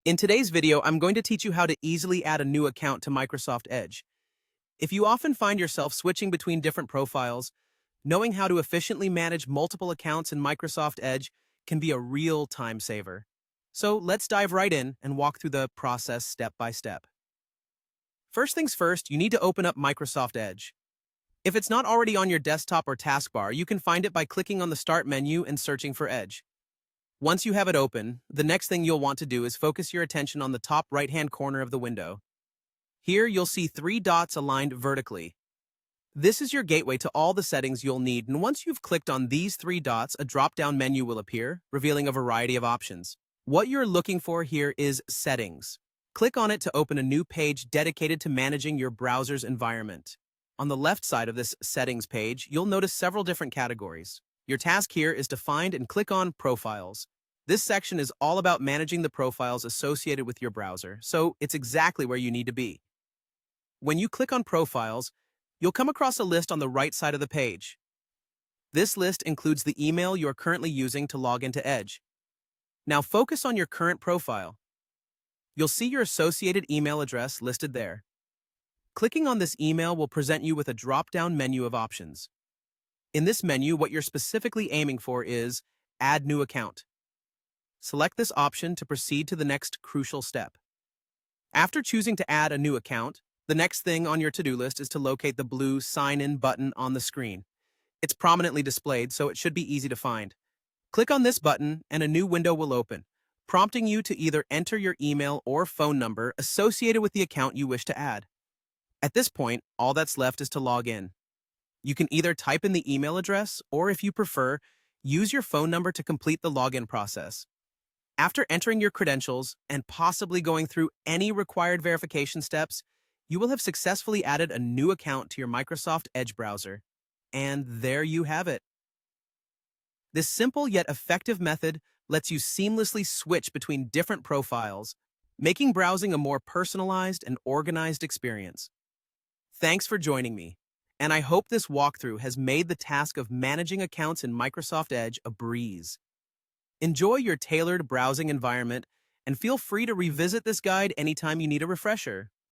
In today's video, I'm going to teach you how to easily add a new account to Microsoft Edge. If you often find yourself switching between different profiles, knowing how to efficiently manage multiple accounts in Microsoft Edge can be a real time saver. So let's dive right in and walk through the process step by step. First things first, you need to open up Microsoft Edge. If it's not already on your desktop or taskbar, you can find it by clicking on the Start menu and searching for Edge. Once you have it open, the next thing you'll want to do is focus your attention on the top right-hand corner of the window. Here, you'll see three dots aligned vertically. This is your gateway to all the settings you'll need, and once you've clicked on these three dots, a drop-down menu will appear, revealing a variety of options. What you're looking for here is Settings. Click on it to open a new page dedicated to managing your browser's environment. On the left side of this Settings page, you'll notice several different categories. Your task here is to find and click on Profiles. This section is all about managing the profiles associated with your browser, so it's exactly where you need to be. When you click on Profiles, you'll come across a list on the right side of the page. This list includes the email you're currently using to log into Edge. Now focus on your current profile. You'll see your associated email address listed there. Clicking on this email will present you with a drop-down menu of options. In this menu, what you're specifically aiming for is Add New Account. Select this option to proceed to the next crucial step. After choosing to add a new account, the next thing on your to-do list is to locate the blue Sign In button on the screen. It's prominently displayed, so it should be easy to find. Click on this button and a new window will open, prompting you to either enter your email or phone number associated with the account you wish to add. At this point, all that's left is to log in. You can either type in the email address or, if you prefer, use your phone number to complete the login process. After entering your credentials and possibly going through any required verification steps, you will have successfully added a new account to your Microsoft Edge browser. And there you have it. This simple yet effective method lets you seamlessly switch between different profiles, making browsing a more personalized and organized experience. Thanks for joining me, and I hope this walkthrough has made the task of managing accounts in Microsoft Edge a breeze. Enjoy your tailored browsing environment and feel free to revisit this guide anytime you need a refresher.